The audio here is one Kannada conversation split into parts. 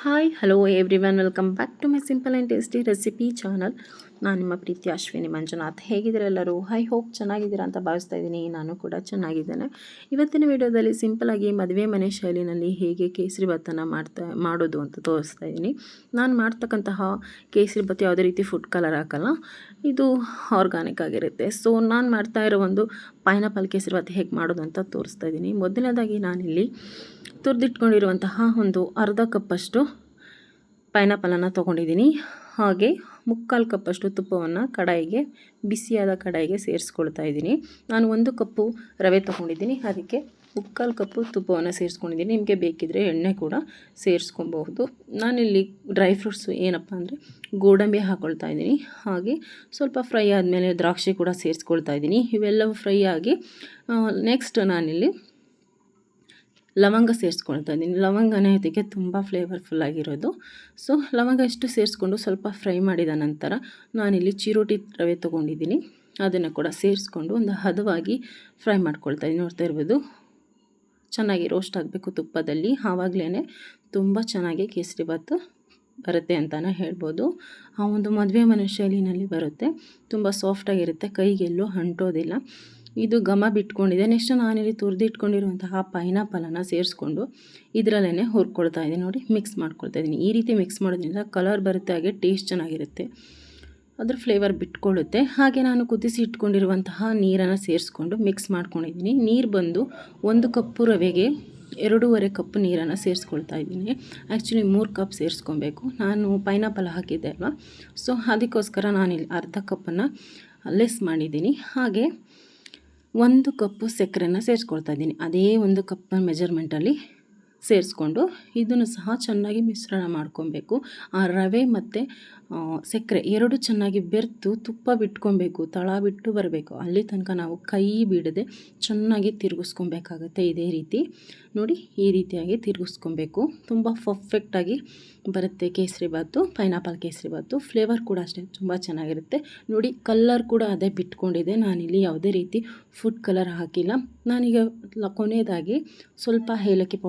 Hi hello everyone, welcome back to my simple and tasty recipe channel. ನಾನು ನಿಮ್ಮ ಪ್ರೀತಿ ಅಶ್ವಿನಿ ಮಂಜುನಾಥ್. ಹೇಗಿದ್ದೀರ ಎಲ್ಲರೂ? ಐ ಹೋಪ್ ಚೆನ್ನಾಗಿದ್ದೀರಾ ಅಂತ ಭಾವಿಸ್ತಾ ಇದ್ದೀನಿ. ನಾನು ಕೂಡ ಚೆನ್ನಾಗಿದ್ದೇನೆ. ಇವತ್ತಿನ ವಿಡಿಯೋದಲ್ಲಿ ಸಿಂಪಲಾಗಿ ಮದುವೆ ಮನೆ ಶೈಲಿನಲ್ಲಿ ಹೇಗೆ ಕೇಸರಿ ಭಾತನ ಮಾಡೋದು ಅಂತ ತೋರಿಸ್ತಾ ಇದ್ದೀನಿ. ನಾನು ಮಾಡ್ತಕ್ಕಂತಹ ಕೇಸರಿ ಭಾತ್ ಯಾವುದೇ ರೀತಿ ಫುಡ್ ಕಲರ್ ಹಾಕಲ್ಲ, ಇದು ಆರ್ಗಾನಿಕ್ ಆಗಿರುತ್ತೆ. ಸೊ ನಾನು ಮಾಡ್ತಾ ಇರೋ ಒಂದು ಪೈನಾಪಲ್ ಕೇಸರಿ ಭಾತ್ ಹೇಗೆ ಮಾಡೋದು ಅಂತ ತೋರಿಸ್ತಾ ಇದ್ದೀನಿ. ಮೊದಲನೇದಾಗಿ ನಾನಿಲ್ಲಿ ತುರಿದಿಟ್ಕೊಂಡಿರುವಂತಹ ಒಂದು ಅರ್ಧ ಕಪ್ಪಷ್ಟು ಪೈನಾಪಲನ್ನು ತೊಗೊಂಡಿದ್ದೀನಿ. ಹಾಗೆ 3/4 ಕಪ್ಪಷ್ಟು ತುಪ್ಪವನ್ನು ಬಿಸಿಯಾದ ಕಡಾಯಿಗೆ ಸೇರಿಸ್ಕೊಳ್ತಾ ಇದ್ದೀನಿ. ನಾನು 1 ಕಪ್ಪು ರವೆ ತೊಗೊಂಡಿದ್ದೀನಿ, ಅದಕ್ಕೆ 3/4 ಕಪ್ಪು ತುಪ್ಪವನ್ನು ಸೇರಿಸ್ಕೊಂಡಿದ್ದೀನಿ. ನಿಮಗೆ ಬೇಕಿದ್ದರೆ ಎಣ್ಣೆ ಕೂಡ ಸೇರಿಸ್ಕೊಬಹುದು. ನಾನಿಲ್ಲಿ ಡ್ರೈ ಫ್ರೂಟ್ಸು ಏನಪ್ಪ ಅಂದರೆ ಗೋಡಂಬಿ ಹಾಕ್ಕೊಳ್ತಾ ಇದ್ದೀನಿ. ಹಾಗೆ ಸ್ವಲ್ಪ ಫ್ರೈ ಆದಮೇಲೆ ದ್ರಾಕ್ಷಿ ಕೂಡ ಸೇರಿಸ್ಕೊಳ್ತಾ ಇದ್ದೀನಿ. ಇವೆಲ್ಲವೂ ಫ್ರೈ ಆಗಿ ನೆಕ್ಸ್ಟ್ ನಾನಿಲ್ಲಿ ಲವಂಗ ಸೇರಿಸ್ಕೊಳ್ತಾ ಇದ್ದೀನಿ. ಲವಂಗನೇ ಇದಕ್ಕೆ ತುಂಬ ಫ್ಲೇವರ್ಫುಲ್ ಆಗಿರೋದು. ಸೊ ಲವಂಗ ಇಷ್ಟು ಸೇರಿಸ್ಕೊಂಡು ಸ್ವಲ್ಪ ಫ್ರೈ ಮಾಡಿದ ನಂತರ ನಾನಿಲ್ಲಿ ಚಿರೋಟಿ ರವೆ ತೊಗೊಂಡಿದ್ದೀನಿ, ಅದನ್ನು ಕೂಡ ಸೇರಿಸ್ಕೊಂಡು ಒಂದು ಹದವಾಗಿ ಫ್ರೈ ಮಾಡ್ಕೊಳ್ತಾ ಇದ್ದೀನಿ. ನೋಡ್ತಾ ಇರ್ಬೋದು, ಚೆನ್ನಾಗಿ ರೋಸ್ಟ್ ಆಗಬೇಕು ತುಪ್ಪದಲ್ಲಿ, ಆವಾಗಲೇ ತುಂಬ ಚೆನ್ನಾಗಿ ಕೇಸರಿ ಭಾತ್ ಬರುತ್ತೆ ಅಂತಲೇ ಹೇಳ್ಬೋದು. ಆ ಒಂದು ಮದುವೆ ಮನೆ ಶೈಲಿನಲ್ಲಿ ಬರುತ್ತೆ, ತುಂಬ ಸಾಫ್ಟಾಗಿರುತ್ತೆ, ಕೈಗೆಲ್ಲೂ ಅಂಟೋದಿಲ್ಲ. ಇದು ಘಮ ಬಿಟ್ಕೊಂಡಿದೆ. ನೆಕ್ಸ್ಟ್ ನಾನಿಲ್ಲಿ ತುರಿದಿಟ್ಕೊಂಡಿರುವಂತಹ ಪೈನಾಪಲನ್ನು ಸೇರಿಸ್ಕೊಂಡು ಇದರಲ್ಲೇ ಹುರ್ಕೊಳ್ತಾ ಇದ್ದೀನಿ. ನೋಡಿ, ಮಿಕ್ಸ್ ಮಾಡ್ಕೊಳ್ತಾ ಇದ್ದೀನಿ. ಈ ರೀತಿ ಮಿಕ್ಸ್ ಮಾಡೋದ್ರಿಂದ ಕಲರ್ ಬರುತ್ತೆ, ಹಾಗೆ ಟೇಸ್ಟ್ ಚೆನ್ನಾಗಿರುತ್ತೆ, ಅದ್ರ ಫ್ಲೇವರ್ ಬಿಟ್ಕೊಳ್ಳುತ್ತೆ. ಹಾಗೆ ನಾನು ಕುದಿಸಿ ಇಟ್ಕೊಂಡಿರುವಂತಹ ನೀರನ್ನು ಸೇರಿಸ್ಕೊಂಡು ಮಿಕ್ಸ್ ಮಾಡ್ಕೊಂಡಿದ್ದೀನಿ. ನೀರು ಬಂದು 1 ಕಪ್ಪು ರವೆಗೆ 2.5 ಕಪ್ ನೀರನ್ನು ಸೇರಿಸ್ಕೊಳ್ತಾ ಇದ್ದೀನಿ. ಆ್ಯಕ್ಚುಲಿ 3 ಕಪ್ ಸೇರಿಸ್ಕೊಬೇಕು, ನಾನು ಪೈನಾಪಲ್ ಹಾಕಿದ್ದೆ ಅಲ್ವಾ, ಸೊ ಅದಕ್ಕೋಸ್ಕರ ನಾನಿಲ್ಲಿ ಅರ್ಧ ಕಪ್ಪನ್ನು ಲೆಸ್ ಮಾಡಿದ್ದೀನಿ. ಹಾಗೆ 1 ಕಪ್ಪು ಸಕ್ಕರೆನ ಸೇರಿಸ್ಕೊಳ್ತಾ ಇದ್ದೀನಿ. ಅದೇ 1 ಕಪ್ ಮೆಜರ್ಮೆಂಟಲ್ಲಿ ಸೇರಿಸ್ಕೊಂಡು ಇದನ್ನು ಸಹ ಚೆನ್ನಾಗಿ ಮಿಶ್ರಣ ಮಾಡ್ಕೊಬೇಕು. ಆ ರವೆ ಮತ್ತು ಸಕ್ಕರೆ ಎರಡು ಚೆನ್ನಾಗಿ ಬೆರೆತು ತುಪ್ಪ ಬಿಟ್ಕೊಬೇಕು, ತಳ ಬಿಟ್ಟು ಬರಬೇಕು. ಅಲ್ಲಿ ತನಕ ನಾವು ಕೈ ಬಿಡದೆ ಚೆನ್ನಾಗಿ ತಿರುಗಿಸ್ಕೊಬೇಕಾಗತ್ತೆ. ಇದೇ ರೀತಿ ನೋಡಿ, ಈ ರೀತಿಯಾಗಿ ತಿರುಗಿಸ್ಕೊಬೇಕು. ತುಂಬ ಪರ್ಫೆಕ್ಟಾಗಿ ಬರುತ್ತೆ ಕೇಸರಿ ಭಾತು, ಪೈನಾಪಲ್ ಕೇಸರಿ ಭಾತು. ಫ್ಲೇವರ್ ಕೂಡ ಅಷ್ಟೇ ತುಂಬ ಚೆನ್ನಾಗಿರುತ್ತೆ. ನೋಡಿ, ಕಲರ್ ಕೂಡ ಅದೇ ಬಿಟ್ಕೊಂಡಿದೆ. ನಾನಿಲ್ಲಿ ಯಾವುದೇ ರೀತಿ ಫುಡ್ ಕಲರ್ ಹಾಕಿಲ್ಲ. ನಾನೀಗ ಕೊನೆಯದಾಗಿ ಸ್ವಲ್ಪ ಏಲಕ್ಕಿ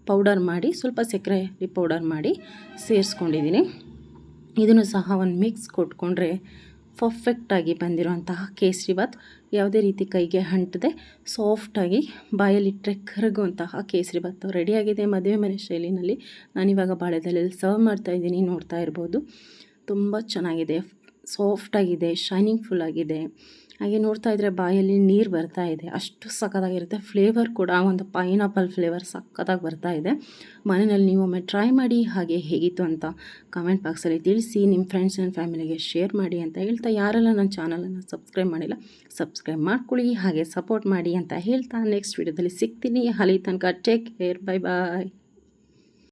ಪೌಡರ್ ಮಾಡಿ ಸ್ವಲ್ಪ ಸಕ್ಕರೆ ಪೌಡರ್ ಮಾಡಿ ಸೇರಿಸ್ಕೊಂಡಿದ್ದೀನಿ. ಇದನ್ನು ಸಹ ಒಂದು ಮಿಕ್ಸ್ ಕೊಟ್ಕೊಂಡ್ರೆ ಪರ್ಫೆಕ್ಟಾಗಿ ಬಂದಿರುವಂತಹ ಕೇಸರಿ ಭಾತ್, ಯಾವುದೇ ರೀತಿ ಕೈಗೆ ಅಂಟದೆ ಸಾಫ್ಟಾಗಿ ಬಾಯಲ್ಲಿಟ್ಟರೆ ಕರಗುವಂತಹ ಕೇಸರಿ ಭಾತ್ ರೆಡಿಯಾಗಿದೆ. ಮದುವೆ ಮನೆ ಶೈಲಿನಲ್ಲಿ ನಾನಿವಾಗ ಬಾಳೆದೆಲೆಯಲ್ಲಿ ಸರ್ವ್ ಮಾಡ್ತಾಯಿದ್ದೀನಿ. ನೋಡ್ತಾ ಇರ್ಬೋದು, ತುಂಬ ಚೆನ್ನಾಗಿದೆ, ಸಾಫ್ಟಾಗಿದೆ, ಶೈನಿಂಗ್ ಫುಲ್ ಆಗಿದೆ. ಹಾಗೆ ನೋಡ್ತಾ ಇದ್ದರೆ ಬಾಯಲ್ಲಿ ನೀರು ಬರ್ತಾ ಇದೆ, ಅಷ್ಟು ಸಖತ್ತಾಗಿರುತ್ತೆ. ಫ್ಲೇವರ್ ಕೂಡ ಒಂದು ಪೈನಾಪಲ್ ಫ್ಲೇವರ್ ಸಖತ್ತಾಗಿ ಬರ್ತಾ ಇದೆ. ಮನೆಯಲ್ಲಿ ನೀವು ಒಮ್ಮೆ ಟ್ರೈ ಮಾಡಿ, ಹಾಗೆ ಹೇಗಿತ್ತು ಅಂತ ಕಮೆಂಟ್ ಬಾಕ್ಸಲ್ಲಿ ತಿಳಿಸಿ. ನಿಮ್ಮ ಫ್ರೆಂಡ್ಸ್ ಆ್ಯಂಡ್ ಫ್ಯಾಮಿಲಿಗೆ ಶೇರ್ ಮಾಡಿ ಅಂತ ಹೇಳ್ತಾ, ಯಾರೆಲ್ಲ ನನ್ನ ಚಾನಲನ್ನು ಸಬ್ಸ್ಕ್ರೈಬ್ ಮಾಡಿಲ್ಲ ಸಬ್ಸ್ಕ್ರೈಬ್ ಮಾಡ್ಕೊಳ್ಳಿ, ಹಾಗೆ ಸಪೋರ್ಟ್ ಮಾಡಿ ಅಂತ ಹೇಳ್ತಾ ನೆಕ್ಸ್ಟ್ ವಿಡಿಯೋದಲ್ಲಿ ಸಿಗ್ತೀನಿ. ಅಲ್ಲಿ ತನಕ ಟೇಕ್ ಕೇರ್, ಬೈ ಬಾಯ್.